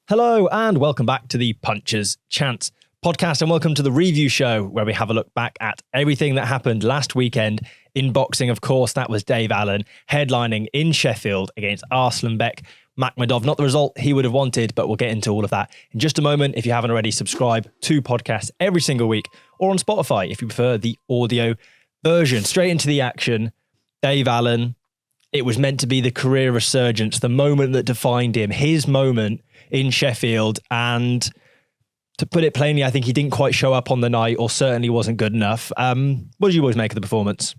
Hello and welcome back to the Puncher's Chance podcast, and welcome to the review show where we have a look back at everything that happened last weekend in boxing. Of course, that was Dave Allen headlining in Sheffield against Arslanbek Makhmudov. Not the result he would have wanted, but we'll get into all of that in just a moment. If you haven't already, subscribe to podcasts every single week or on Spotify if you prefer the audio version. Straight into the action. Dave Allen, it was meant to be the career resurgence, the moment that defined him, his moment in Sheffield, and to put it plainly, I think he didn't quite show up on the night, or certainly wasn't good enough. What did you boys make of the performance?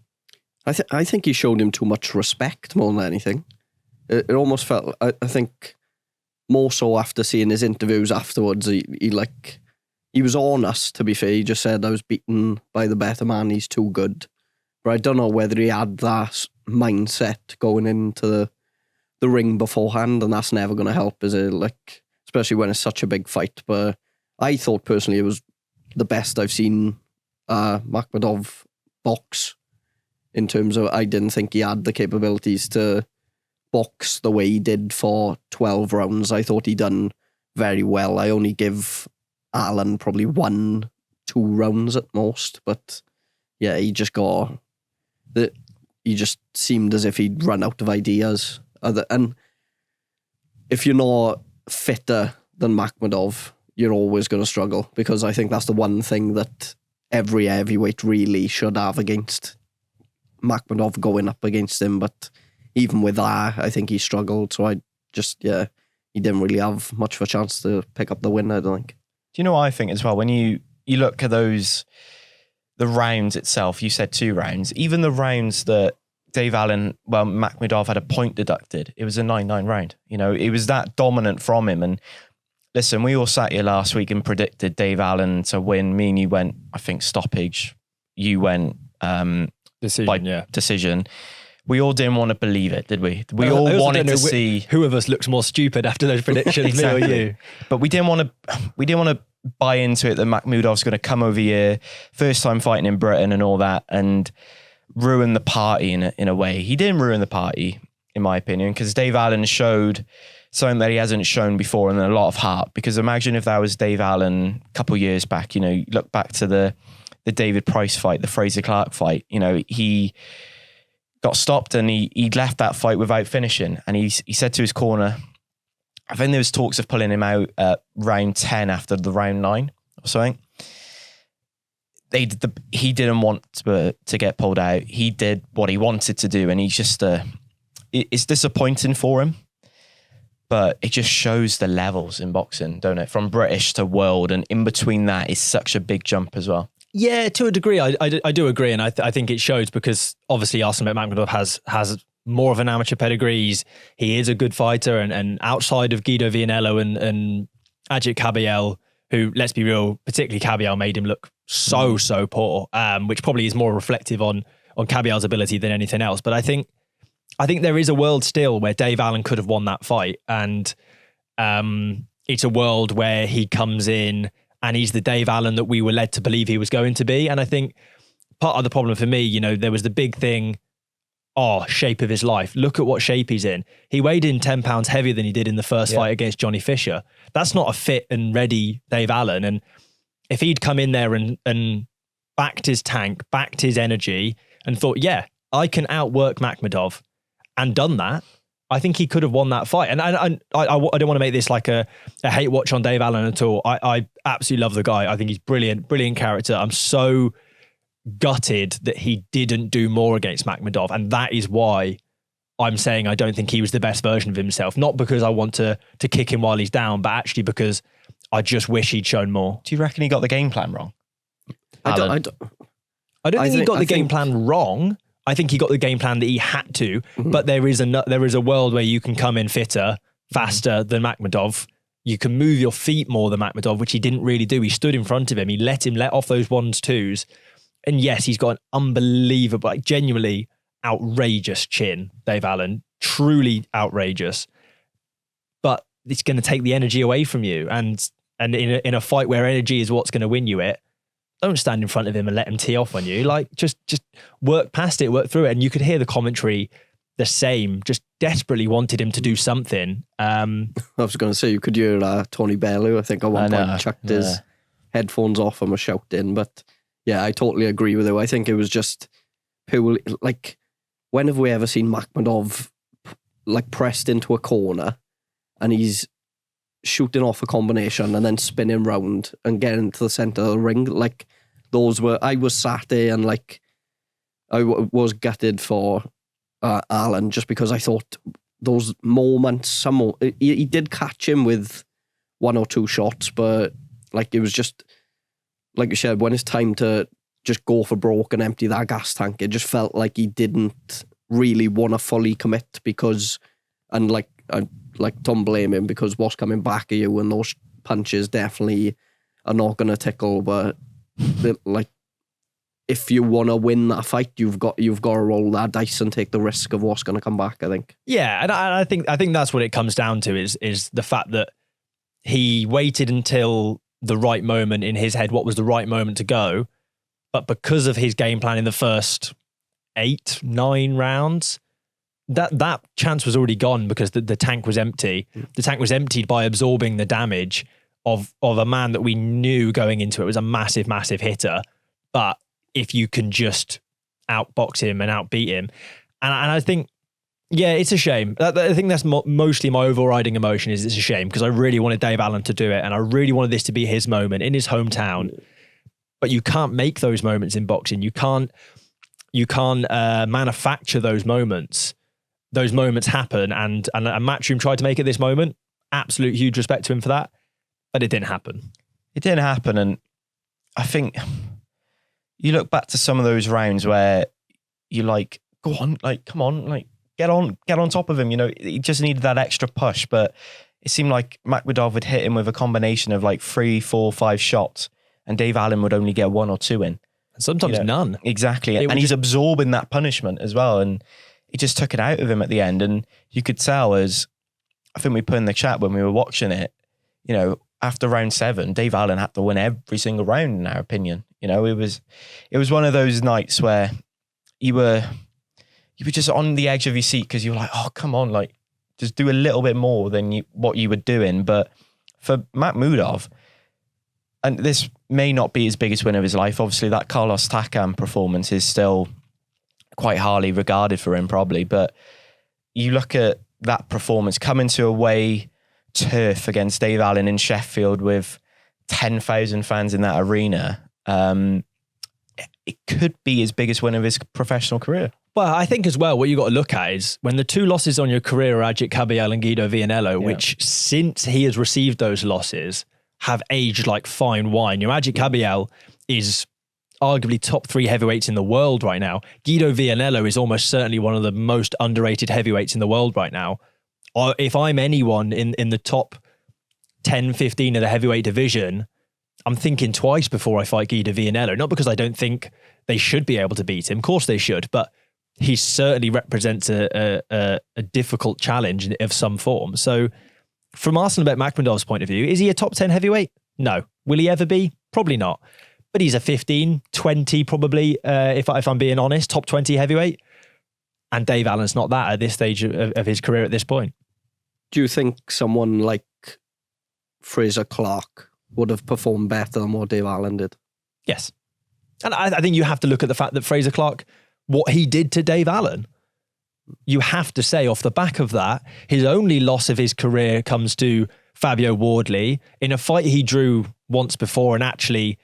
I think he showed him too much respect more than anything. It almost felt, I think, more so after seeing his interviews afterwards, he was honest, to be fair. He just said, I was beaten by the better man, he's too good. But I don't know whether he had that mindset going into the ring beforehand, and that's never going to help, is it? Like, especially when it's such a big fight. But I thought personally it was the best I've seen Makhmudov box, in terms of, I didn't think he had the capabilities to box the way he did for 12 rounds. I thought he done very well. I only give Allen probably 1-2 rounds at most, but yeah, he just seemed as if he'd run out of ideas. And if you're not fitter than Makhmudov, you're always going to struggle, because I think that's the one thing that every heavyweight really should have against Makhmudov, going up against him. But even with that, I think he struggled. So he didn't really have much of a chance to pick up the win, I don't think. Do you know what I think as well? When you look at the rounds itself, you said 2 rounds, even the rounds that Makhmudov had a point deducted, it was a 9-9 round. You know, it was that dominant from him. And listen, we all sat here last week and predicted Dave Allen to win. Me and you went, I think, stoppage. You went decision. We all didn't want to believe it, did we? We all wanted to see who of us looks more stupid after those predictions, exactly. Me or you. But we didn't want to buy into it that Makhmudov's going to come over here, first time fighting in Britain and all that, and ruin the party in a way. He didn't ruin the party, in my opinion, because Dave Allen showed something that he hasn't shown before, and a lot of heart. Because imagine if that was Dave Allen a couple of years back. You know, you look back to the David Price fight, the Fraser Clark fight. You know, he got stopped and he left that fight without finishing. And he said to his corner, I think there was talks of pulling him out at round 10 after the round 9 or something. He didn't want to get pulled out. He did what he wanted to do, and he's just it's disappointing for him. But it just shows the levels in boxing, don't it? From British to world, and in between that is such a big jump as well. Yeah, to a degree, I do agree, and I think it shows, because obviously Arslanbek Makhmudov has more of an amateur pedigree. He is a good fighter, and outside of Guido Vianello and Ajit Kabayel, who, let's be real, particularly Kabayel made him look so poor, which probably is more reflective on Kabayel's ability than anything else. But I think there is a world still where Dave Allen could have won that fight, and it's a world where he comes in and he's the Dave Allen that we were led to believe he was going to be. And I think part of the problem for me, you know, there was the big thing, shape of his life. Look at what shape he's in. He weighed in 10 pounds heavier than he did in the first fight against Johnny Fisher. That's not a fit and ready Dave Allen. And if he'd come in there and backed his tank, backed his energy, and thought, yeah, I can outwork Makhmudov, and done that, I think he could have won that fight. And I don't want to make this like a hate watch on Dave Allen at all. I absolutely love the guy. I think he's brilliant character. I'm so gutted that he didn't do more against Makhmudov, and that is why I'm saying I don't think he was the best version of himself. Not because I want to kick him while he's down, but actually because I just wish he'd shown more. Do you reckon he got the game plan wrong? I don't think he got the game plan wrong. I think he got the game plan that he had to, but there is a world where you can come in fitter, faster than Makhmudov. You can move your feet more than Makhmudov, which he didn't really do. He stood in front of him. He let him let off those 1s, 2s. And yes, he's got an unbelievable, like genuinely outrageous chin, Dave Allen. Truly outrageous. But it's going to take the energy away from you. And in a fight where energy is what's going to win you it, don't stand in front of him and let him tee off on you. Like, just work past it, work through it. And you could hear the commentary the same, just desperately wanted him to do something. I was going to say, you could hear Tony Bellew, I think, at one point chucked his headphones off and was shouting. But yeah, I totally agree with you. I think it was just purely, like, when have we ever seen Makhmudov like pressed into a corner and he's shooting off a combination and then spinning round and getting to the centre of the ring? Like, those were, I was sat there and like, I was gutted for Alan, just because I thought those moments, he did catch him with one or two shots, but like, it was just, like you said, when it's time to just go for broke and empty that gas tank, it just felt like he didn't really want to fully commit because, and like, I don't blame him, because what's coming back at you and those punches definitely are not going to tickle, but like, if you want to win that fight, you've got to roll that dice and take the risk of what's going to come back, I think. Yeah, and I think that's what it comes down to is the fact that he waited until the right moment in his head, what was the right moment to go, but because of his game plan in the first 8-9 rounds, that chance was already gone because the tank was empty. The tank was emptied by absorbing the damage of a man that we knew going into it was a massive, massive hitter, but if you can just outbox him and outbeat him. And I think, yeah, it's a shame. I think that's mostly my overriding emotion is it's a shame, because I really wanted Dave Allen to do it and I really wanted this to be his moment in his hometown. But you can't make those moments in boxing. You can't manufacture those moments. Those moments happen, and Matchroom tried to make it this moment. Absolute huge respect to him for that, but it didn't happen. It didn't happen, and I think you look back to some of those rounds where you like, go on, like, come on, like, get on top of him. You know, he just needed that extra push, but it seemed like Makhmudov would hit him with a combination of like 3, 4, 5 shots, and Dave Allen would only get 1 or 2 in. And sometimes none. Exactly. And he's absorbing that punishment as well. And he just took it out of him at the end. And you could tell, as I think we put in the chat when we were watching it, you know, after round 7, Dave Allen had to win every single round, in our opinion. You know, it was one of those nights where you were just on the edge of your seat because you were like, oh, come on, like, just do a little bit more than what you were doing. But for Makhmudov, and this may not be his biggest win of his life, obviously that Carlos Takam performance is still quite highly regarded for him probably, but you look at that performance coming to away turf against Dave Allen in Sheffield with 10,000 fans in that arena, it could be his biggest win of his professional career. Well, I think as well, what you got to look at is when the 2 losses on your career are Ajit Kabayel and Guido Vianello, which since he has received those losses have aged like fine wine. You know, Ajit Kabayel is arguably top 3 heavyweights in the world right now. Guido Vianello is almost certainly one of the most underrated heavyweights in the world right now. Or if I'm anyone in the top 10, 15 of the heavyweight division, I'm thinking twice before I fight Guido Vianello. Not because I don't think they should be able to beat him. Of course they should, but he certainly represents a difficult challenge of some form. So from Arslanbek Makhmudov's point of view, is he a top 10 heavyweight? No. Will he ever be? Probably not. But he's a 15, 20 probably, if I'm being honest, top 20 heavyweight. And Dave Allen's not that at this stage of his career at this point. Do you think someone like Fraser Clark would have performed better than what Dave Allen did? Yes. And I think you have to look at the fact that Fraser Clark, what he did to Dave Allen, you have to say off the back of that, his only loss of his career comes to Fabio Wardley in a fight he drew once before and actually,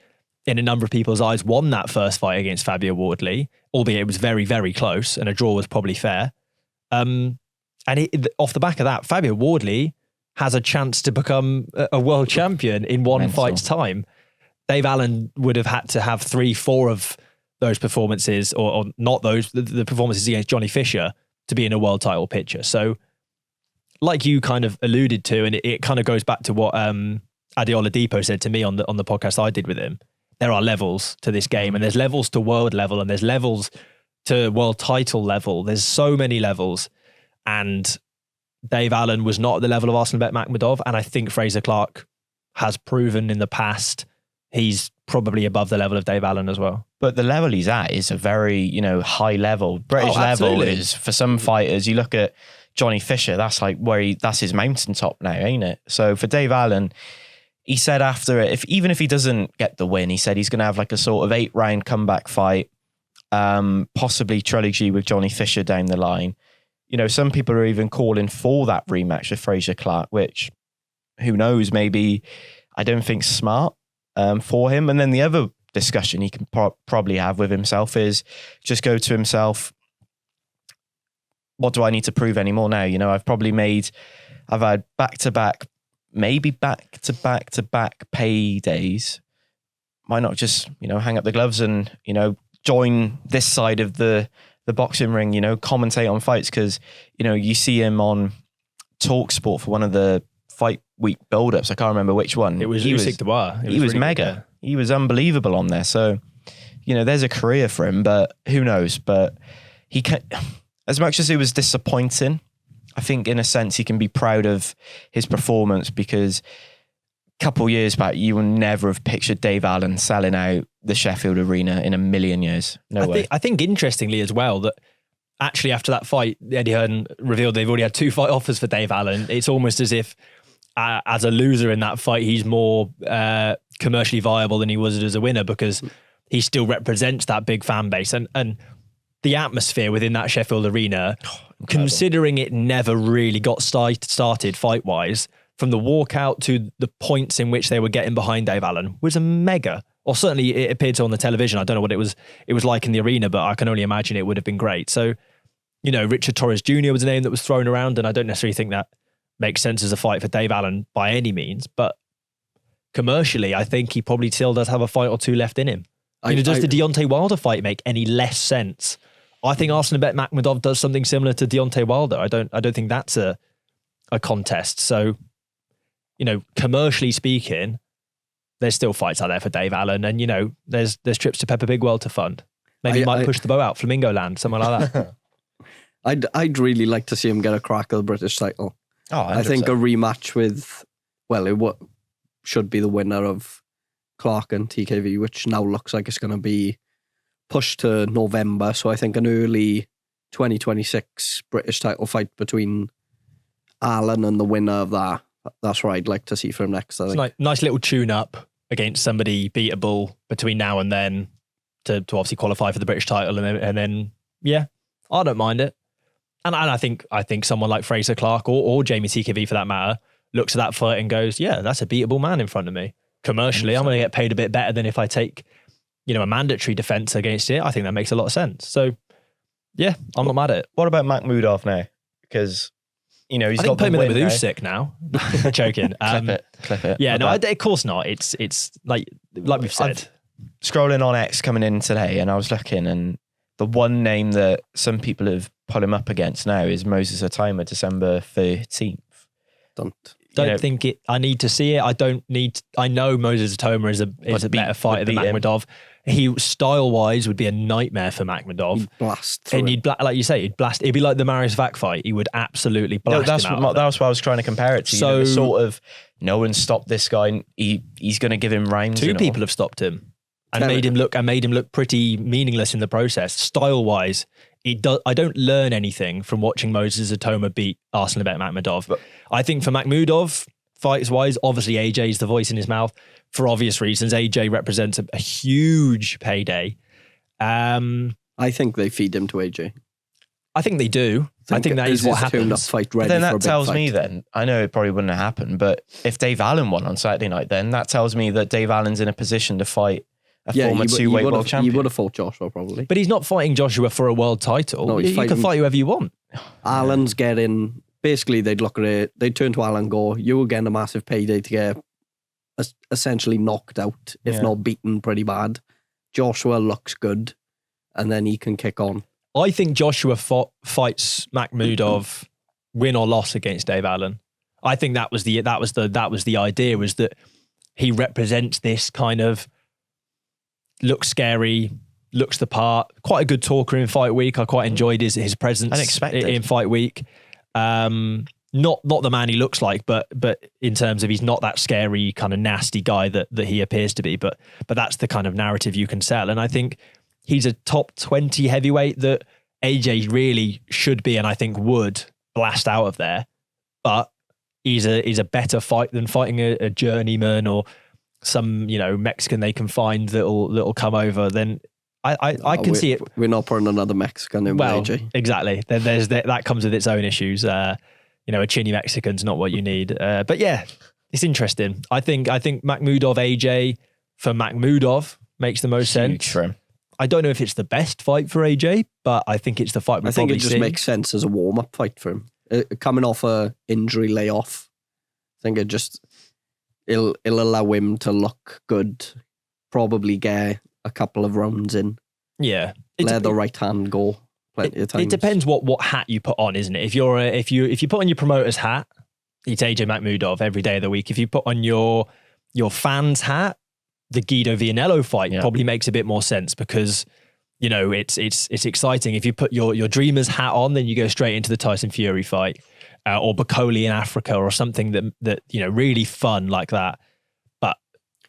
in a number of people's eyes, won that first fight against Fabio Wardley, albeit it was very, very close and a draw was probably fair. And off the back of that, Fabio Wardley has a chance to become a world champion in one fight's time. Dave Allen would have had to have 3-4 of those performances, or not those, the performances against Johnny Fisher, to be in a world title picture. So, like you kind of alluded to, and it kind of goes back to what Adi Oladipo said to me on the podcast I did with him. There are levels to this game, and there's levels to world level, and there's levels to world title level. There's so many levels, and Dave Allen was not at the level of Arslanbek Makhmudov, and I think Fraser Clark has proven in the past he's probably above the level of Dave Allen as well. But the level he's at is a very, high level. British level absolutely. is, for some fighters, you look at Johnny Fisher, that's like that's his mountaintop now, ain't it? So for Dave Allen, he said after it, even if he doesn't get the win, he said he's going to have like a sort of 8-round comeback fight, possibly trilogy with Johnny Fisher down the line. Some people are even calling for that rematch with Fraser Clark, which, who knows, maybe I don't think smart for him. And then the other discussion he can probably have with himself is just go to himself, what do I need to prove anymore now? I've had back-to-back paydays. Why not just, hang up the gloves and, join this side of the boxing ring, commentate on fights? Because, you see him on TalkSport for one of the fight week build-ups. I can't remember which one. It was Usyk Dubois. He was really mega. good. He was unbelievable on there. So, there's a career for him, but who knows? But he can, as much as it was disappointing, I think in a sense he can be proud of his performance, because a couple of years back, you would never have pictured Dave Allen selling out the Sheffield Arena in a million years. No way. I think interestingly as well that actually after that fight, Eddie Hearn revealed they've already had 2 fight offers for Dave Allen. It's almost as if as a loser in that fight, he's more commercially viable than he was as a winner, because he still represents that big fan base. And the atmosphere within that Sheffield Arena, considering it never really got started fight-wise, from the walkout to the points in which they were getting behind Dave Allen, was a mega. Or certainly it appeared to on the television. I don't know what it was like in the arena, but I can only imagine it would have been great. So, Richard Torres Jr. was a name that was thrown around, and I don't necessarily think that makes sense as a fight for Dave Allen by any means, but commercially, I think he probably still does have a fight or two left in him. Does the Deontay Wilder fight make any less sense? I think Arslanbek Makhmudov does something similar to Deontay Wilder. I don't think that's a contest. So, commercially speaking, there's still fights out there for Dave Allen, and there's trips to Pepper Big World to fund. Maybe he might push the bow out, Flamingo Land, somewhere like that. I'd really like to see him get a crack at the British title. Oh, 100%. I think a rematch with, it should be the winner of Clark and TKV, which now looks like it's going to be pushed to November. So I think an early 2026 British title fight between Allen and the winner of that. That's what I'd like to see from next. I think. It's nice little tune-up against somebody beatable between now and then to obviously qualify for the British title, and then yeah, I don't mind it. And I think someone like Fraser Clark or Jamie TKV for that matter looks at that fight and goes, yeah, that's a beatable man in front of me. Commercially, I'm going to get paid a bit better than if I take, a mandatory defense against it. I think that makes a lot of sense. So yeah, I'm not mad at it. What about Makhmudov now? Because he's I got think put him the in win with Usyk now. Joking. Clip it. Yeah, no, of course not. It's like we've said. Scrolling on X coming in today, and I was looking, and the one name that some people have put him up against now is Moses Otaima, December 13th. Don't think it. I need to see it. I know Moses Otaima is a better fighter than Makhmudov. He style-wise would be a nightmare for Makhmudov. He'd blast through and like you say, he'd blast. It'd be like the Marius Vac fight. He would absolutely blast that's him out. That's what I was trying to compare it to. So, the sort of no one stopped this guy. And he's going to give him rounds. 2 people have stopped him and made him look pretty meaningless in the process. Style-wise, I don't learn anything from watching Moses Otaima beat Arslanbek Makhmudov. But I think for Makhmudov, fights-wise, obviously AJ's the voice in his mouth. For obvious reasons, AJ represents a huge payday. I think they feed him to AJ. I think they do. I think that is what happens. Fight ready then that for a big tells fight. me then, I know it probably wouldn't have happened, but if Dave Allen won on Saturday night, then that tells me that Dave Allen's in a position to fight a former 2-weight world champion. He would have fought Joshua probably. But he's not fighting Joshua for a world title. No, you can fight whoever you want. Allen's getting... Basically, they'd look at it, they'd turn to Allen and go, you were getting a massive payday to get essentially knocked out, if not beaten pretty bad. Joshua looks good, and then he can kick on. I think Joshua fights Makhmudov, win or loss against Dave Allen. I think that was the idea, was that he represents this kind of looks scary, looks the part, quite a good talker in fight week. I quite enjoyed his presence Unexpected. in fight week. not the man he looks like, but in terms of he's not that scary kind of nasty guy that he appears to be. But that's the kind of narrative you can sell. And I think he's a top 20 heavyweight that AJ really should be, and I think would blast out of there. But he's a better fight than fighting a journeyman or some Mexican they can find that'll come over. Then I can see it. We're not putting another Mexican in with AJ. Exactly. There's that comes with its own issues. A chinny Mexican's not what you need. But yeah, it's interesting. I think Makhmudov AJ for Makhmudov makes the most sense. For him. I don't know if it's the best fight for AJ, but I think it's the fight we'll probably see. I think it just makes sense as a warm-up fight for him. Coming off a injury layoff, I think it'll allow him to look good, probably get a couple of rounds in. Yeah. Let the right hand go plenty of times. It depends what hat you put on, isn't it? If you put on your promoter's hat, it's AJ Makhmudov every day of the week. If you put on your fan's hat, the Guido Vianello fight probably makes a bit more sense because it's exciting. If you put your dreamer's hat on, then you go straight into the Tyson Fury fight or Bacoli in Africa or something that really fun like that. But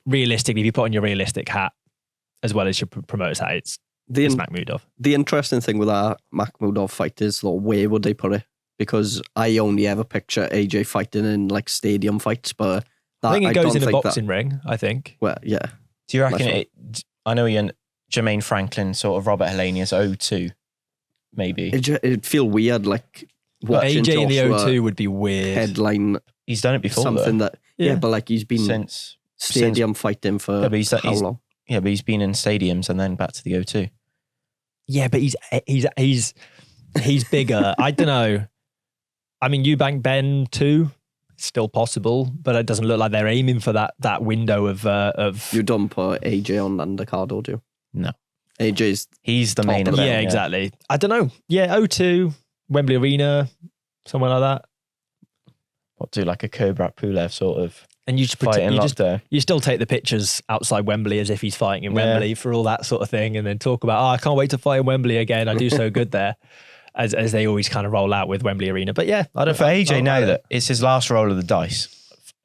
realistically, if you put on your realistic hat as well as your promoter's hat, it's Makhmudov. The interesting thing with that Makhmudov fight is, where would they put it? Because I only ever picture AJ fighting in like stadium fights, but I think it goes in a boxing ring, I think. Well, yeah. Do you reckon I know you're Jermaine Franklin, sort of Robert Helenius, O2, maybe. It'd feel weird, like watching AJ in the Joshua O2 would be weird. Headline. He's done it before, something though. But like he's been since stadium fighting for how long? Yeah, but he's been in stadiums and then back to the O2. Yeah, but he's bigger. I don't know. I mean, Eubank Ben too. Still possible, but it doesn't look like they're aiming for that window of. You don't put AJ on undercard, or do you? No, he's the main event. Yeah, exactly. I don't know. Yeah, O2, Wembley Arena, somewhere like that. What, do like a Kubrat Pulev sort of? And you still take the pictures outside Wembley as if he's fighting in Wembley for all that sort of thing, and then talk about, I can't wait to fight in Wembley again. I do so good there. As they always kind of roll out with Wembley Arena. But yeah, I don't for AJ now that it's his last roll of the dice,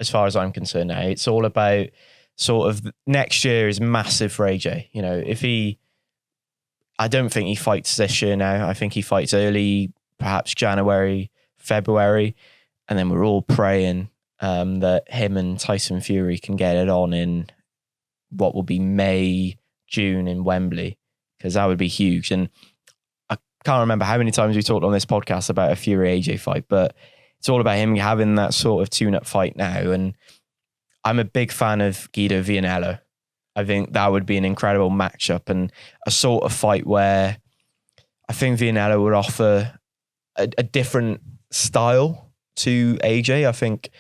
as far as I'm concerned now. It's all about sort of next year is massive for AJ. I don't think he fights this year now. I think he fights early, perhaps January, February, and then we're all praying that him and Tyson Fury can get it on in what will be May, June in Wembley, because that would be huge. And can't remember how many times we talked on this podcast about a Fury AJ fight, but it's all about him having that sort of tune-up fight now. And I'm a big fan of Guido Vianello. I think that would be an incredible matchup and a sort of fight where I think Vianello would offer a different style to AJ. I think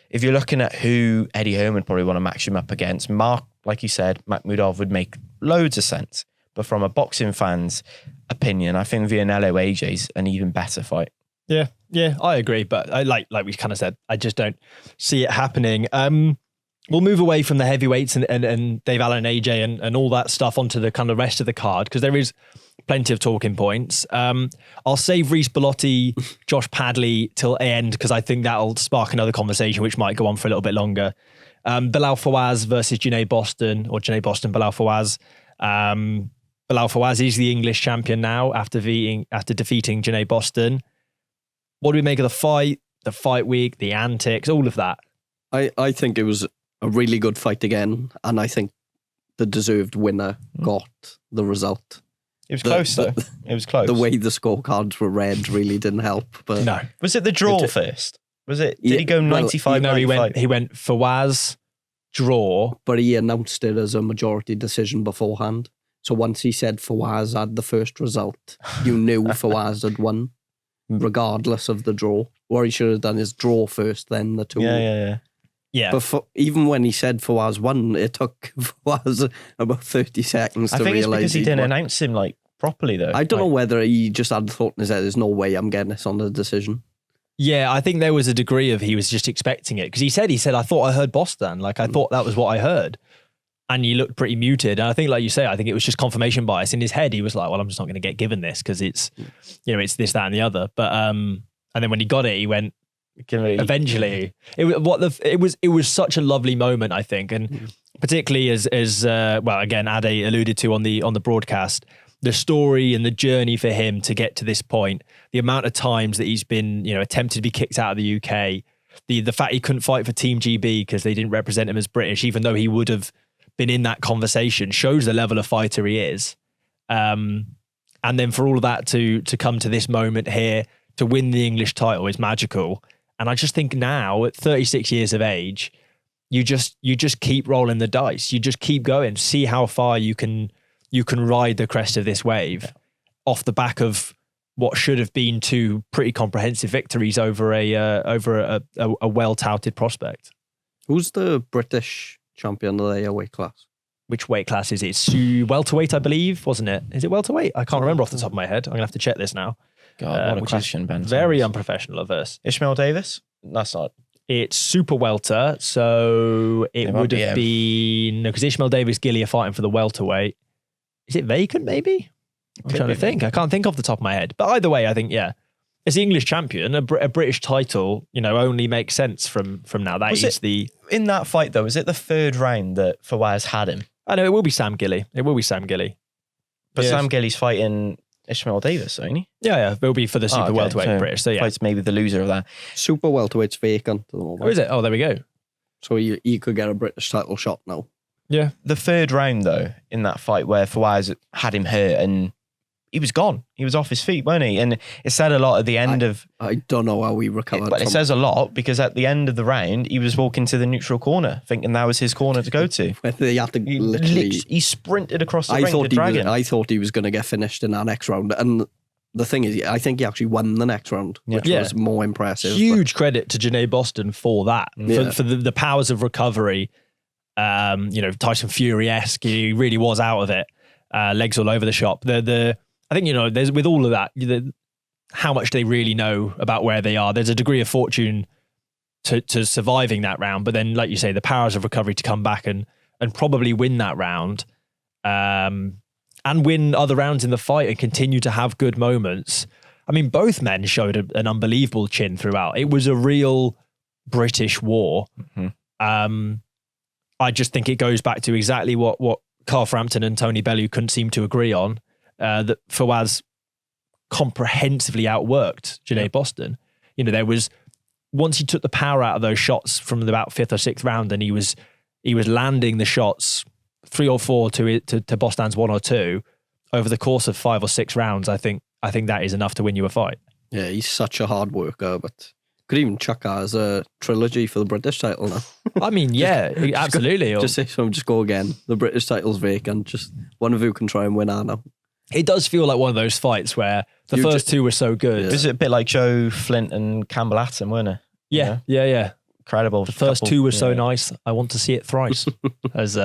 if you're looking at who Eddie Hearn would probably want to match him up against, Mark, like you said, Makhmudov would make loads of sense. But from a boxing fan's opinion, I think Vianello AJ's an even better fight. Yeah, I agree. But I like we kind of said, I just don't see it happening. We'll move away from the heavyweights and Dave Allen and AJ and all that stuff onto the kind of rest of the card, because there is plenty of talking points. I'll save Reece Bellotti, Josh Padley till end, because I think that'll spark another conversation which might go on for a little bit longer. Bilal Fawaz versus Junaid Bostan, or Junaid Bostan, Bilal Fawaz. Bilal Fawaz is the English champion now after defeating Junaid Bostan. What do we make of the fight week, the antics, all of that? I think it was a really good fight again, and I think the deserved winner got the result. It was close though. It was close. The way the scorecards were read really didn't help. But no. Was it the draw first? Was it? Did he go 95? No, he went Fawaz draw, but he announced it as a majority decision beforehand. So once he said Fawaz had the first result, you knew Fawaz had won, regardless of the draw. What he should have done is draw first, then the two. Yeah. But even when he said Fawaz won, it took Fawaz about 30 seconds to realise. I think it's because he didn't announce him properly though. I don't know whether he just had the thought in his head, there's no way I'm getting this on the decision. Yeah, I think there was a degree of he was just expecting it, because he said, I thought I heard Bostan. I thought that was what I heard. And he looked pretty muted. And I think, like you say, I think it was just confirmation bias. In his head, he was like, well, I'm just not going to get given this because it's, it's this, that, and the other. But, and then when he got it, he went, Eventually, it was such a lovely moment, I think, and particularly as well, again, Ade alluded to on the broadcast, the story and the journey for him to get to this point, the amount of times that he's been, attempted to be kicked out of the UK, the fact he couldn't fight for Team GB because they didn't represent him as British, even though he would have been in that conversation, shows the level of fighter he is. And then for all of that to come to this moment here, to win the English title is magical. And I just think now, at 36 years of age, you just keep rolling the dice. You just keep going, see how far you can ride the crest of this wave off the back of what should have been two pretty comprehensive victories over a well-touted prospect. Who's the British champion of their weight class? Which weight class is it? It's welterweight, I believe, wasn't it? Is it welterweight? I can't remember off the top of my head. I'm going to have to check this now. God, what a question, Ben. Very unprofessional of us. Ishmael Davis? That's not. It's super welter, so it would have been... No, because Ishmael Davis, Gilly are fighting for the welterweight. Is it vacant, maybe? I'm trying to think. I can't think off the top of my head. But either way, I think, yeah. As the English champion, a British title, only makes sense from now. In that fight, though, is it the third round that Fawaz had him? I know, it will be Sam Gilly. But yeah. Sam Gilly's fighting Ishmael Davis, ain't he? Yeah. It'll be for the super welterweight British. So, yeah. Fights maybe the loser of that. Super welterweight's vacant at the moment. Oh, is it? Oh, there we go. So he could get a British title shot now. Yeah. The third round, though, in that fight where Fawaz had him hurt and he was gone. He was off his feet, wasn't he? And it said a lot at the end of... I don't know how he recovered. But it says a lot because at the end of the round, he was walking to the neutral corner, thinking that was his corner to go to. He had to he sprinted across the ring to drag him. I thought he was going to get finished in that next round. And the thing is, I think he actually won the next round, which was more impressive. Huge credit to Junaid Bostan for that, for the powers of recovery. Tyson Fury-esque, he really was out of it. Legs all over the shop. I think, there's with all of that, how much they really know about where they are. There's a degree of fortune to surviving that round. But then, like you say, the powers of recovery to come back and probably win that round and win other rounds in the fight and continue to have good moments. I mean, both men showed an unbelievable chin throughout. It was a real British war. Mm-hmm. I just think it goes back to exactly what Carl Frampton and Tony Bellew couldn't seem to agree on. That Fawaz comprehensively outworked Junaid Bostan. There was, once he took the power out of those shots from about 5th or 6th round, and he was landing the shots 3 or 4 to Bostan's 1 or 2 over the course of 5 or 6 rounds. I think that is enough to win you a fight. Yeah, he's such a hard worker, but could even chuck that as a trilogy for the British title now. I mean, yeah, absolutely. Just go again. The British title's vacant. Just one of you can try and win that now. It does feel like one of those fights where the first two were so good. Yeah. It was a bit like Joe Flint and Campbell Atom, weren't it? Yeah, yeah. Incredible. The first two were so nice. I want to see it thrice, as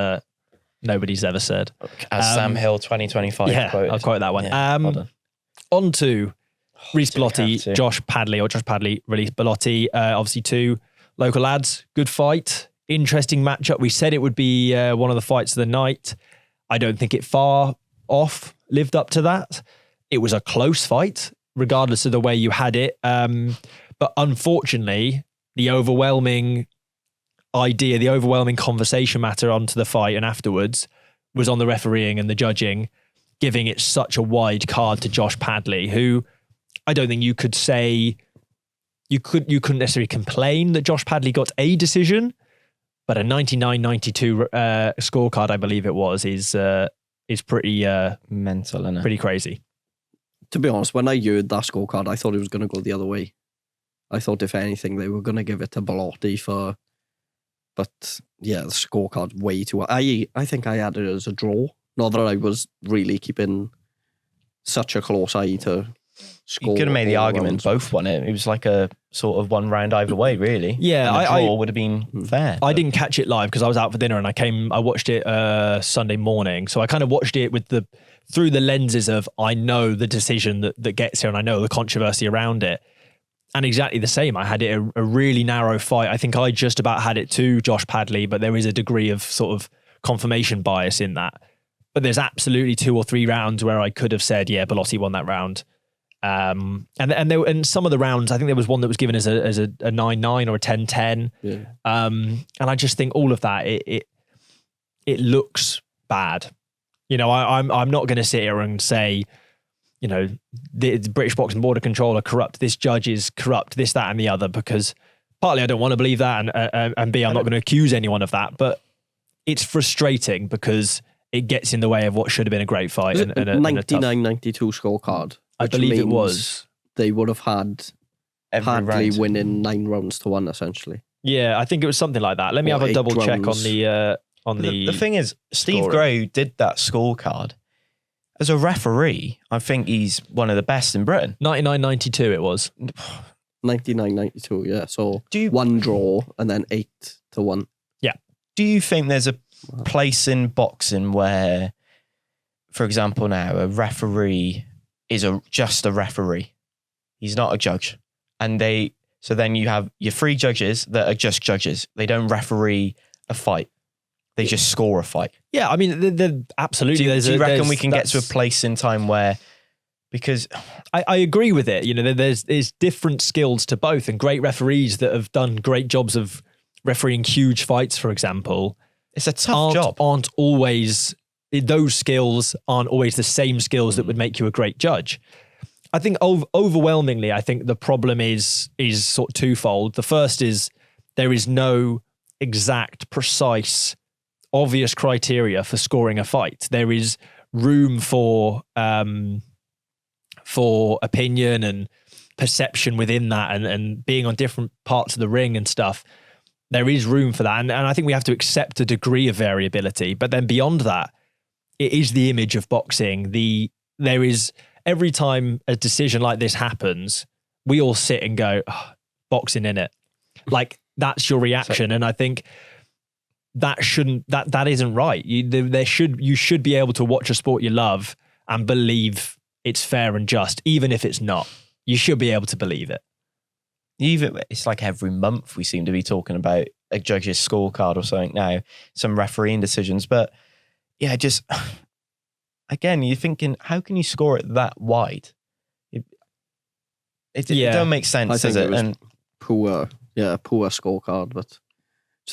nobody's ever said. As Sam Hill 2025 quoted. I'll quote that one. Yeah, well done. On to Reece Bellotti, Josh Padley, Reece Bellotti. Obviously, two local lads. Good fight. Interesting matchup. We said it would be one of the fights of the night. I don't think it far off lived up to that. It was a close fight, regardless of the way you had it. But unfortunately, the overwhelming conversation matter onto the fight and afterwards was on the refereeing and the judging, giving it such a wide card to Josh Padley, who I don't think you could say you couldn't necessarily complain that Josh Padley got a decision, but a 99-92 scorecard, I believe it was, is pretty mental, isn't it? Pretty crazy. To be honest, when I heard that scorecard, I thought it was going to go the other way. I thought, if anything, they were going to give it to Bellotti for... But, yeah, the scorecard way too... I think I had it as a draw. Not that I was really keeping such a close eye to score. You could have made the argument both won it. It was like a sort of one round either way, really. Yeah, and the draw would have been fair. I didn't catch it live because I was out for dinner and I watched it Sunday morning. So I kind of watched it through the lenses of, I know the decision that gets here and I know the controversy around it. And exactly the same. I had it a really narrow fight. I think I just about had it to Josh Padley, but there is a degree of sort of confirmation bias in that. But there's absolutely 2 or 3 rounds where I could have said, yeah, Bellotti won that round. And some of the rounds, I think there was one that was given as a 9-9 or a 10-10. Yeah. And I just think all of that, it looks bad. You know, I'm not going to sit here and say, you know, the British Boxing Board of Control are corrupt, this judge is corrupt, this, that, and the other, because partly I don't want to believe that, and B, I'm not going to accuse anyone of that, but it's frustrating because it gets in the way of what should have been a great fight. Was it and a 99-92 scorecard? I believe it was. They would have had Padley round. winning 9 rounds to 1, essentially. Yeah, I think it was something like that. Let me Or have a 8 double check on rounds. the The thing is, Steve scoring. Gray, who did that scorecard, as a referee, I think he's one of the best in Britain. 99-92 it was. 99-92, yeah. So Do you- 1 draw and then 8 to 1. Do you think there's a place in boxing where, for example, now a referee is just a referee? He's not a judge, and so then you have your 3 judges that are just judges. They don't referee a fight; they just score a fight. Yeah, I mean, absolutely. Do you reckon there's- we can get to a that's- place in time where, because I agree with it. You know, there's different skills to both, and great referees that have done great jobs of refereeing huge fights, for example, it's a tough job. aren't always, those skills aren't always the same skills that would make you a great judge. I think overwhelmingly, I think the problem is sort of twofold. The first is there is no exact, precise, obvious criteria for scoring a fight. There is room for opinion and perception within that, and being on different parts of the ring and stuff. There is room for that. And I think we have to accept a degree of variability. But then beyond that, it is the image of boxing. There is, every time a decision like this happens, we all sit and go, oh, boxing in it. Like, that's your reaction. And I think that isn't right. You should be able to watch a sport you love and believe it's fair and just, even if it's not. You should be able to believe it. Even it's like every month we seem to be talking about a judge's scorecard or something now, some refereeing decisions. But yeah, just again, you're thinking, how can you score it that wide? It don't make sense, I does think it? was And poor scorecard, but do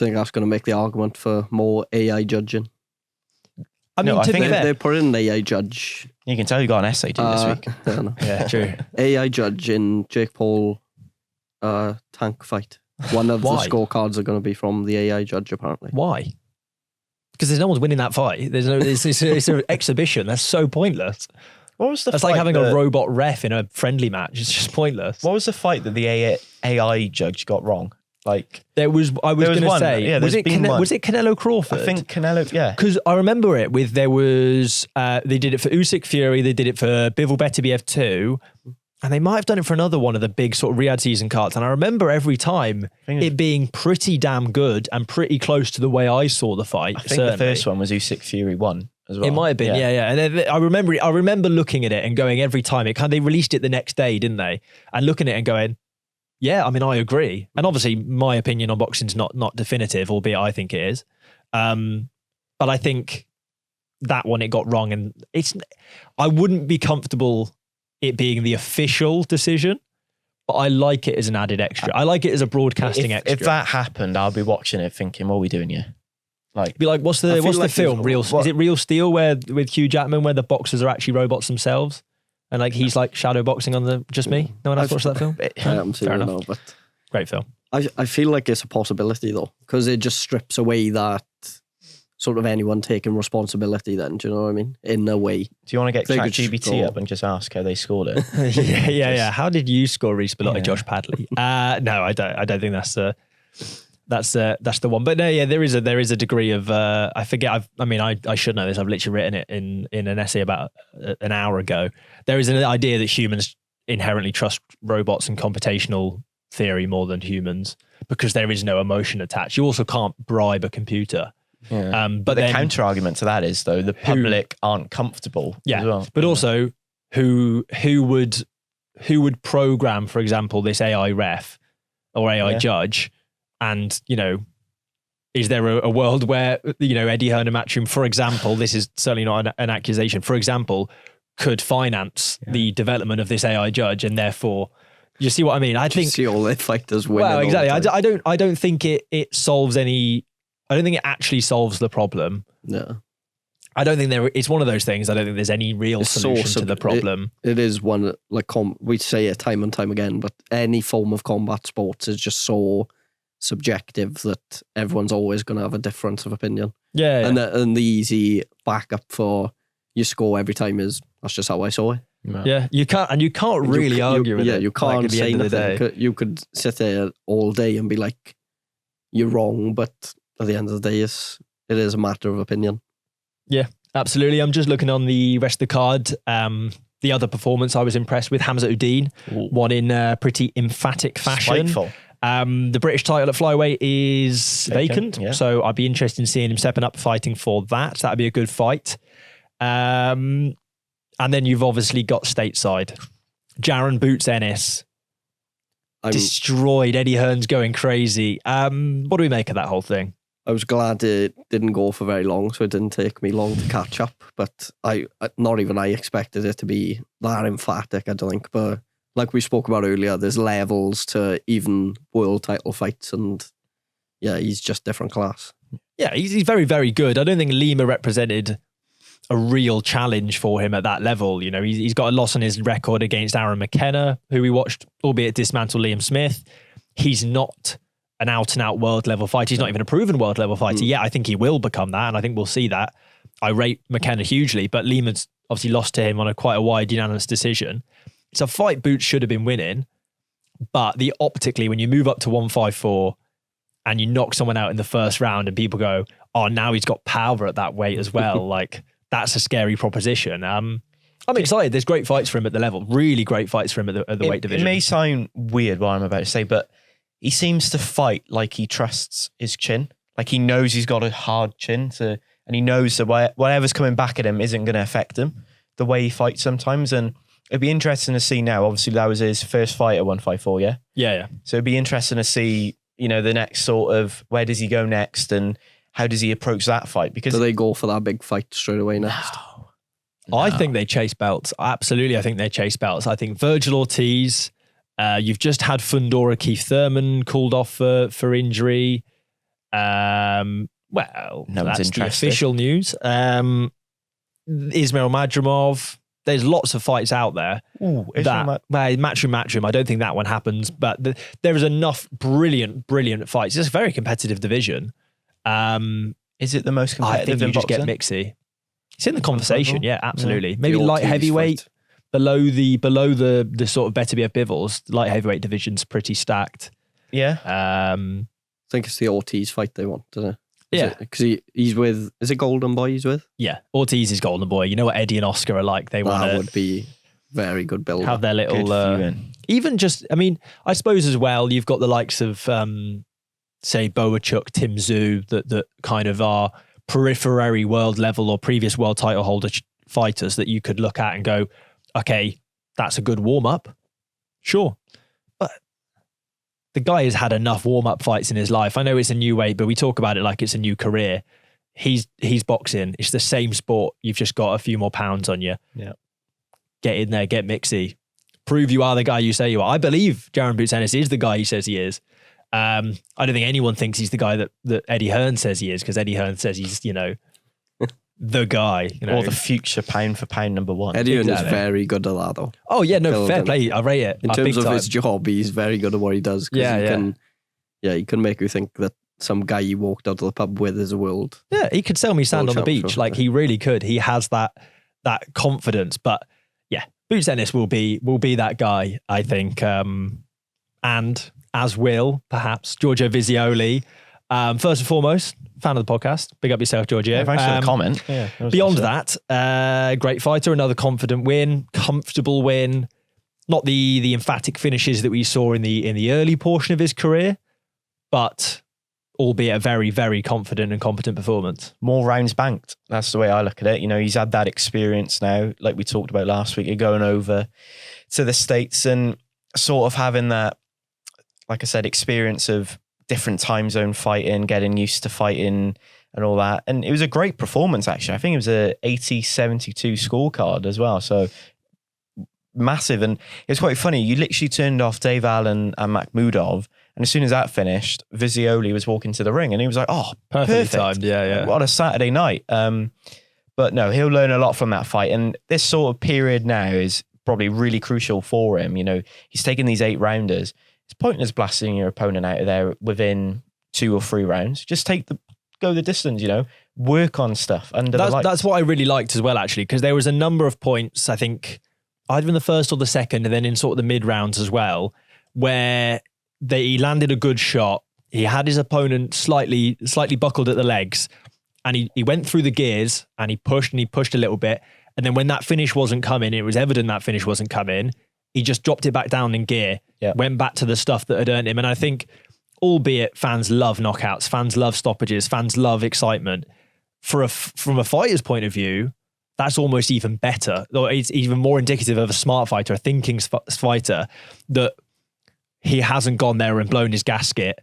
you think that's going to make the argument for more AI judging? I mean, No, I to think be They fair, put in an AI judge. you can tell you got an essay due this week. I don't know. yeah, true. AI judge in Jake Paul tank fight. One of the Why? scorecards are going to be from the AI judge, apparently. Why? Because there's no one's winning that fight. There's no. It's an exhibition. That's so pointless. What was the That's fight like having that- a robot ref in a friendly match. It's just pointless. What was the fight that the AI judge got wrong? Like, I was There was going to one, say, yeah, was there's it been one. was it Canelo Crawford? I think Canelo, yeah. Because I remember it with, there was, they did it for Usyk Fury, they did it for Bivol Beterbiev 2, and they might have done it for another one of the big sort of Riyadh season cards. And I remember every time think it being pretty damn good and pretty close to the way I saw the fight. I think certainly. the first one was Usyk Fury 1 as well. It might have been, yeah. And then I remember looking at it and going every time. They released it the next day, didn't they? And looking at it and going, yeah, I mean, I agree. And obviously, my opinion on boxing is not definitive, albeit I think it is. But I think that one, it got wrong. And I wouldn't be comfortable it being the official decision, but I like it as an added extra. I like it as a broadcasting extra. If that happened, I'll be watching it thinking, what are we doing here? Like, Be like, what's I the feel like film? there's- Is it Real Steel with Hugh Jackman, where the boxers are actually robots themselves? And like he's like shadow boxing on just me? No one else watched that film? I haven't seen Fair it enough. now, but Great film. I feel like it's a possibility, though, because it just strips away that sort of anyone taking responsibility then, do you know what I mean? In a way. do you want to get They could ChatGPT score. up and just ask how they scored it? yeah. How did you score Reece Bellotti, Yeah. Josh Padley? No, I don't think that's the one. But no, yeah, there is a degree of I forget. I should know this. I've literally written it in an essay about an hour ago. There is an idea that humans inherently trust robots and computational theory more than humans because there is no emotion attached. You also can't bribe a computer. Yeah. But But the then, counter argument to that is, though, the public aren't comfortable yeah, as well. but also who would program, for example, this AI ref or AI Yeah. judge, and is there a world where Eddie Hearn and Matchroom, for example, this is certainly not an accusation, for example, could finance the development of this AI judge, and therefore, you see what I mean? I think see all their fighters winning. Well, exactly. all the time. I don't think it solves any. I don't think it actually solves the problem. No. I don't think it's one of those things. I don't think there's any real solution to the problem. It is one, like we say it time and time again, but any form of combat sports is just so subjective that everyone's always going to have a difference of opinion. Yeah. And the easy backup for you score every time is, that's just how I saw it. Yeah, you can't really argue with it. Yeah, you can't at the say end of the nothing. day. You could sit there all day and be like, you're wrong, but at the end of the day, it is a matter of opinion. Yeah, absolutely. I'm just looking on the rest of the card. The other performance I was impressed with, Hamza Uddin, won in pretty emphatic fashion. Spiteful. The British title at flyweight is vacant, yeah. so I'd be interested in seeing him stepping up fighting for that. That'd be a good fight. And then you've obviously got stateside. Jaron boots Ennis. Destroyed. Eddie Hearn's going crazy. What do we make of that whole thing? I was glad it didn't go for very long, so it didn't take me long to catch up. But not even I expected it to be that emphatic, I don't think. But like we spoke about earlier, there's levels to even world title fights, and yeah, he's just different class. Yeah, he's very, very good. I don't think Lima represented a real challenge for him at that level. You know, he's got a loss on his record against Aaron McKenna, who we watched, albeit dismantle Liam Smith. He's not an out-and-out world-level fighter. He's not even a proven world-level fighter yet. I think he will become that, and I think we'll see that. I rate McKenna hugely, but Lehman's obviously lost to him on quite a wide unanimous decision. It's a fight Boots should have been winning, but optically, when you move up to 154 and you knock someone out in the first round and people go, oh, now he's got power at that weight as well, like, that's a scary proposition. I'm excited. There's great fights for him at the level. Really great fights for him at the weight division. It may sound weird what I'm about to say, but he seems to fight like he trusts his chin. Like he knows he's got a hard chin, and he knows that whatever's coming back at him isn't going to affect him the way he fights sometimes. And it'd be interesting to see now. Obviously, that was his first fight at 154, yeah? Yeah. So it'd be interesting to see, the next sort of, where does he go next and how does he approach that fight? Because do they go for that big fight straight away next? No. I think they chase belts. Absolutely, I think they chase belts. I think Virgil Ortiz... you've just had Fundora Keith Thurman called off for injury. Well, that's the official news. Ismail Madrimov. There's lots of fights out there. Matchroom. I don't think that one happens, but there is enough brilliant fights. It's a very competitive division. Is it the most competitive? I think you just get mixy. It's in the conversation. Yeah, absolutely. Maybe light heavyweight. Fight. Below the sort of Beterbiev Bivol, light heavyweight division's pretty stacked. Yeah. I think it's the Ortiz fight they want, isn't it? Yeah. Because he's with, is it Golden Boy he's with? Yeah. Ortiz is Golden Boy. You know what Eddie and Oscar are like. They want to... That would be very good build. Have their little... even just, I mean, I suppose as well, you've got the likes of, say, Boachuk, Tim Tszyu, that kind of are periphery world level or previous world title holder fighters that you could look at and go, okay, that's a good warm-up. Sure. But the guy has had enough warm-up fights in his life. I know it's a new weight, but we talk about it like it's a new career. He's boxing. It's the same sport. You've just got a few more pounds on you. Yeah. Get in there, get mixy. Prove you are the guy you say you are. I believe Jaron Boots Ennis is the guy he says he is. I don't think anyone thinks he's the guy that Eddie Hearn says he is, because Eddie Hearn says he's, the guy, or the future pound for pound number one. Eddie Hearn is very good at that, though. Oh yeah, no, fair play. I rate it. In terms of his job, he's very good at what he does. He can make you think that some guy you walked out of the pub with is a world. Yeah, he could sell me sand on the beach. Like he really could. He has that confidence. But yeah, Boots Ennis will be that guy, I think. And as will perhaps Giorgio Visioli. First and foremost, fan of the podcast. Big up yourself, Giorgio. Yeah, thanks for the comment. Yeah, beyond that, great fighter, another confident win, comfortable win. Not the emphatic finishes that we saw in the early portion of his career, but albeit a very, very confident and competent performance. More rounds banked. That's the way I look at it. He's had that experience now, like we talked about last week, of going over to the States and sort of having that, like I said, experience of different time zone fighting, getting used to fighting and all that. And it was a great performance, actually. I think it was a 80-72 scorecard as well. So massive. And it's quite funny. You literally turned off Dave Allen and Makhmudov. And as soon as that finished, Visioli was walking to the ring and he was like, oh, perfect. Timed. Yeah. What a Saturday night. But no, he'll learn a lot from that fight. And this sort of period now is probably really crucial for him. You know, he's taking these 8-rounders. It's pointless blasting your opponent out of there within 2 or 3 rounds. Just go the distance, you know, work on stuff under the lights. That's what I really liked as well, actually, because there was a number of points, I think, either in the first or the second, and then in sort of the mid rounds as well, where he landed a good shot. He had his opponent slightly buckled at the legs, and he went through the gears and he pushed a little bit. And then when that finish wasn't coming, it was evident that finish wasn't coming. He just dropped it back down in gear, went back to the stuff that had earned him. And I think, albeit fans love knockouts, fans love stoppages, fans love excitement, from a fighter's point of view, that's almost even better. It's even more indicative of a smart fighter, a thinking fighter, that he hasn't gone there and blown his gasket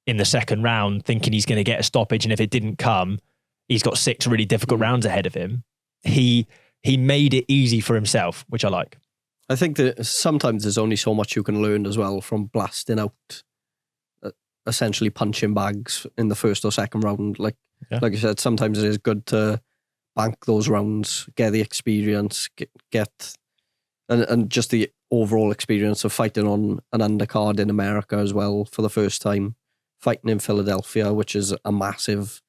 in the second round thinking he's going to get a stoppage. And if it didn't come, he's got 6 really difficult rounds ahead of him. He made it easy for himself, which I like. I think that sometimes there's only so much you can learn as well from blasting out essentially punching bags in the first or second round. Like I said, sometimes it is good to bank those rounds, get the experience, get and just the overall experience of fighting on an undercard in America as well for the first time, fighting in Philadelphia, which is a massive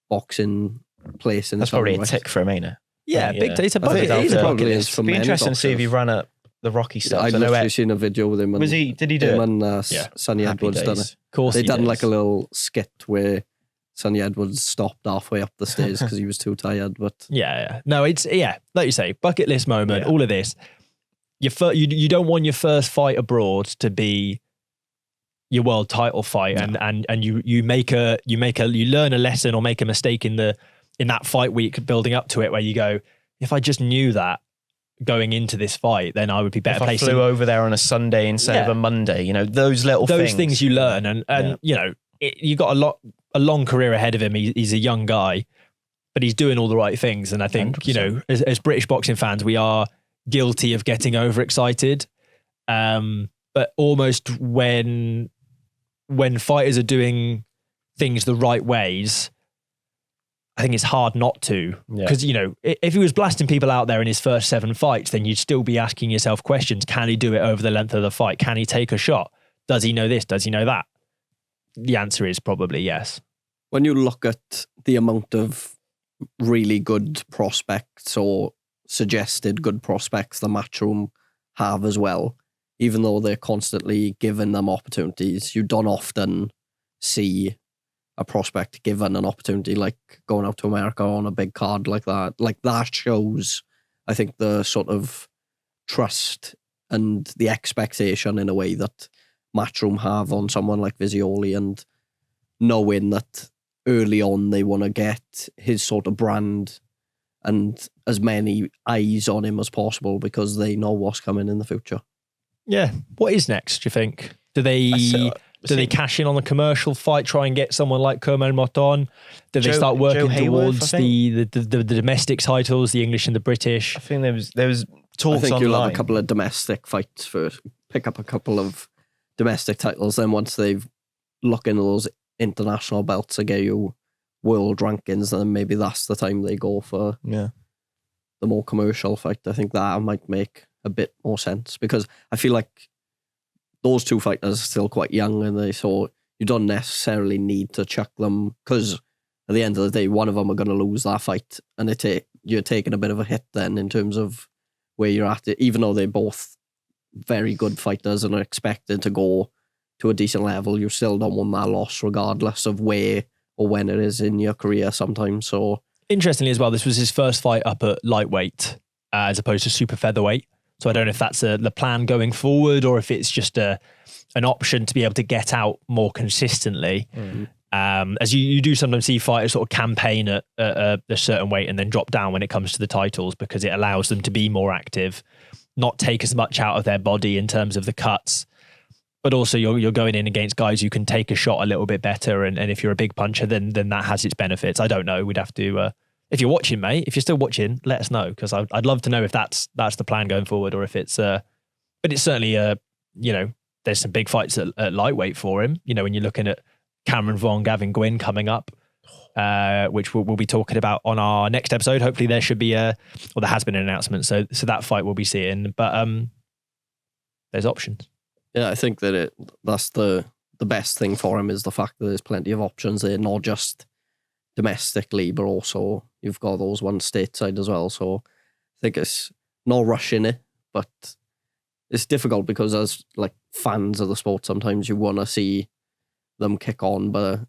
boxing place in That's probably a tick for him, ain't it? Yeah, big. It's a bucket. Probably is for It'd be many interesting to see if he boxers. ran up the Rocky stuff. I've literally seen a video with him. And, Did he do him it? and Sonny Happy Edwards done days. it. Of course, They he done does. like a little skit where Sonny Edwards stopped halfway up the stairs because he was too tired. But Yeah. No, it's like you say, bucket list moment. Yeah. All of this. You don't want your first fight abroad to be your world title fight, and you learn a lesson or make a mistake in that fight week building up to it, where you go, if I just knew that going into this fight, then I would be better If I placed. flew over there on a Sunday instead of a Monday, you know, those things you learn, and you know, you got a long career ahead of him. He's a young guy, but he's doing all the right things. And I think 100%. You know, as British boxing fans, we are guilty of getting overexcited. But almost when fighters are doing things the right ways, I think it's hard not to. Because, you know, if he was blasting people out there in his first 7 fights, then you'd still be asking yourself questions. Can he do it over the length of the fight? Can he take a shot? Does he know this? Does he know that? The answer is probably yes. when you look at the amount of really good prospects or suggested good prospects the Matchroom have as well, even though they're constantly giving them opportunities, you don't often see a prospect given an opportunity like going out to America on a big card like that. Like that shows, I think, the sort of trust and the expectation in a way that Matchroom have on someone like Visioli, and knowing that early on they want to get his sort of brand and as many eyes on him as possible because they know what's coming in the future. Yeah. What is next, do you think? Do they cash in on the commercial fight, try and get someone like Kermel Moton? Do they start working towards the domestic titles, the English and the British? I think there was talks. I think you'll online. have a couple of domestic fights first, pick up a couple of domestic titles, then once they've looked into those international belts to get you world rankings, then maybe that's the time they go for the more commercial fight. I think that might make a bit more sense because I feel like those two fighters are still quite young, and so you don't necessarily need to chuck them because at the end of the day, one of them are going to lose that fight, and you're taking a bit of a hit then in terms of where you're at. Even though they're both very good fighters and are expected to go to a decent level, you still don't want that loss regardless of where or when it is in your career sometimes. So interestingly as well, this was his first fight up at lightweight as opposed to super featherweight. So I don't know if that's the plan going forward or if it's just an option to be able to get out more consistently. As you do sometimes see fighters sort of campaign at a certain weight and then drop down when it comes to the titles because it allows them to be more active, not take as much out of their body in terms of the cuts. but also you're going in against guys who can take a shot a little bit better, and if you're a big puncher, then that has its benefits. I don't know. We'd have to. If you're watching, mate, if you're still watching, let us know, because I'd love to know if that's the plan going forward, or if it's. But it's certainly there's some big fights at lightweight for him. When you're looking at Cameron Vaughan, Gavin Gwynn coming up, which we'll be talking about on our next episode. Hopefully there should be there has been an announcement, so that fight we'll be seeing. But there's options. Yeah, I think that's the best thing for him, is the fact that there's plenty of options there, not just domestically, but also you've got those ones stateside as well. So I think it's no rush in it, but it's difficult because as like fans of the sport, sometimes you want to see them kick on, but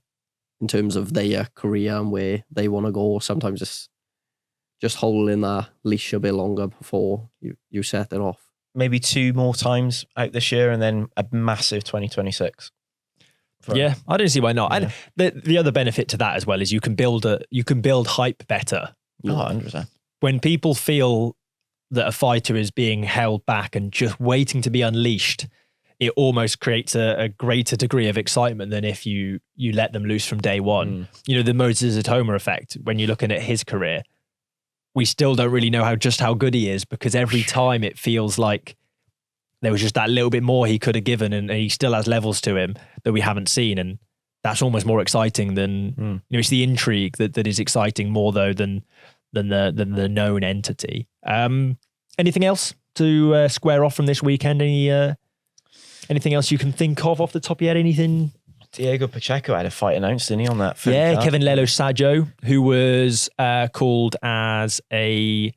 in terms of their career and where they want to go, sometimes it's just holding that leash a bit longer before you set it off. Maybe 2 more times out this year, and then a massive 2026. Yeah, I don't see why not. Yeah. And the other benefit to that as well is you can build hype better. Oh, 100%. When people feel that a fighter is being held back and just waiting to be unleashed, it almost creates a greater degree of excitement than if you let them loose from day one. The Moses Atoma effect, when you're looking at his career, we still don't really know how good he is, because every time it feels like there was just that little bit more he could have given, and he still has levels to him that we haven't seen. And that's almost more exciting than, it's the intrigue that is exciting more though than the known entity. Anything else to square off from this weekend? Anything else you can think of off the top of your head? Anything? Diego Pacheco had a fight announced, didn't he, on that film? Yeah, Kevin Lelo Sajo, who was called as a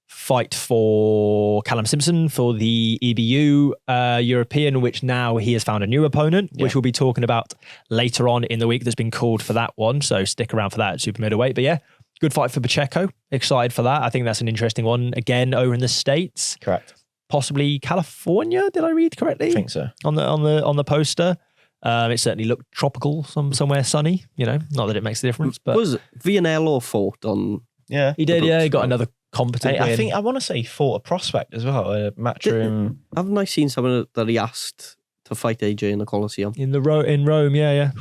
fight for Callum Simpson for the EBU European, which now he has found a new opponent, which we'll be talking about later on in the week. That's been called for that one, so stick around for that at super middleweight. But yeah, good fight for Pacheco. Excited for that. I think that's an interesting one. Again, over in the States. Correct. Possibly California. Did I read correctly? I think so. On the poster. It certainly looked tropical, somewhere sunny. Not that it makes a difference, but was Vianello fought on? Yeah, he did. Yeah, he got another competent. I think I want to say he fought a prospect as well, a Matchroom. Haven't I seen someone that he asked to fight AJ in the Coliseum in Rome? Yeah.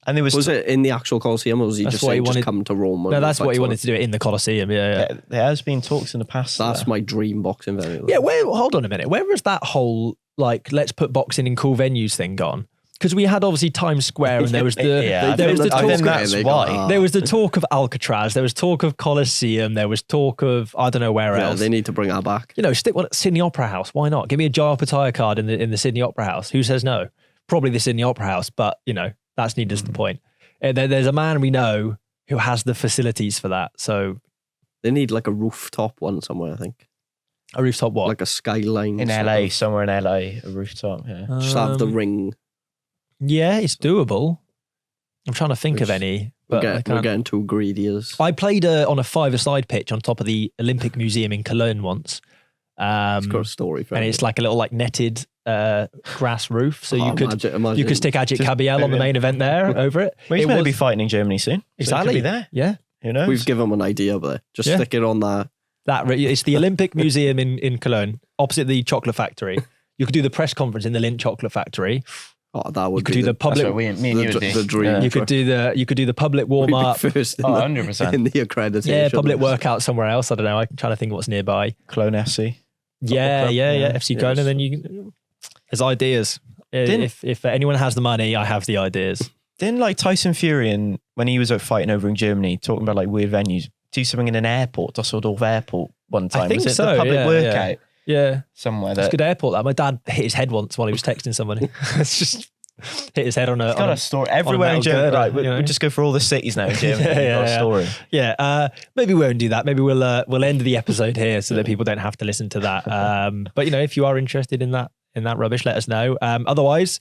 And there was it in the actual Coliseum, or was he just come to Rome? No, that's what he wanted to do it in the Coliseum. Yeah. There has been talks in the past. That's my dream boxing venue. Yeah. Hold on a minute. Where was that whole let's put boxing in cool venues thing gone? Because we had obviously Times Square, and there was why. There was the talk of Alcatraz, there was talk of Coliseum, there was talk of I don't know where else. They need to bring that back. Stick one at Sydney Opera House. Why not? Give me a Jaya Pattaya card in the Sydney Opera House. Who says no? Probably the Sydney Opera House, but that's needless to the point. There's a man we know who has the facilities for that. So they need like a rooftop one somewhere. I think a rooftop what? Like a skyline in LA, somewhere in LA, a rooftop. Yeah, just have the ring. Yeah, it's doable. I'm trying to think of any. But we're getting too greedy. I played on a 5-a-side pitch on top of the Olympic Museum in Cologne once. It's got a story for and it's like a little netted grass roof, so you could stick Ajit Just Kabiel on the main event there over it. Well, he's going to be fighting in Germany soon. Exactly. So be there. Yeah. Who knows? We've given him an idea, but just stick it on that. It's the Olympic Museum in Cologne, opposite the chocolate factory. You could do the press conference in the Lindt Chocolate Factory. Oh, that would be the public. The dream. Yeah. You could do the public warm up. First 100% in the accreditation. Yeah, public workout somewhere else. I don't know. I'm trying to think of what's nearby. Cologne FC. Yeah. FC Cologne. And then there's ideas. If anyone has the money, I have the ideas. Didn't Tyson Fury, when he was fighting over in Germany, talking about weird venues, do something in an airport, Dusseldorf Airport one time? I think was it so. The public workout. Yeah. Somewhere. That's a good airport. My dad hit his head once while he was texting somebody. It's just hit his head on a. It's got a story everywhere in Germany. We'll just go for all the cities now in Germany. Got a story. Yeah. Maybe we won't do that. Maybe we'll end the episode here so that people don't have to listen to that. But if you are interested in that rubbish, let us know. Otherwise,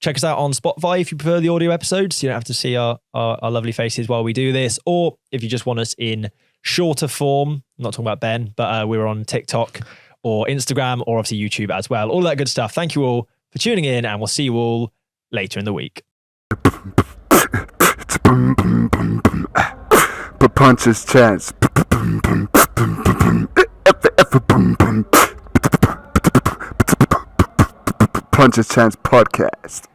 check us out on Spotify if you prefer the audio episodes. You don't have to see our lovely faces while we do this, or if you just want us in shorter form. I'm not talking about Ben, but we're on TikTok or Instagram, or obviously YouTube as well. All that good stuff. Thank you all for tuning in, and we'll see you all later in the week. Punches chance. Punches Chance podcast.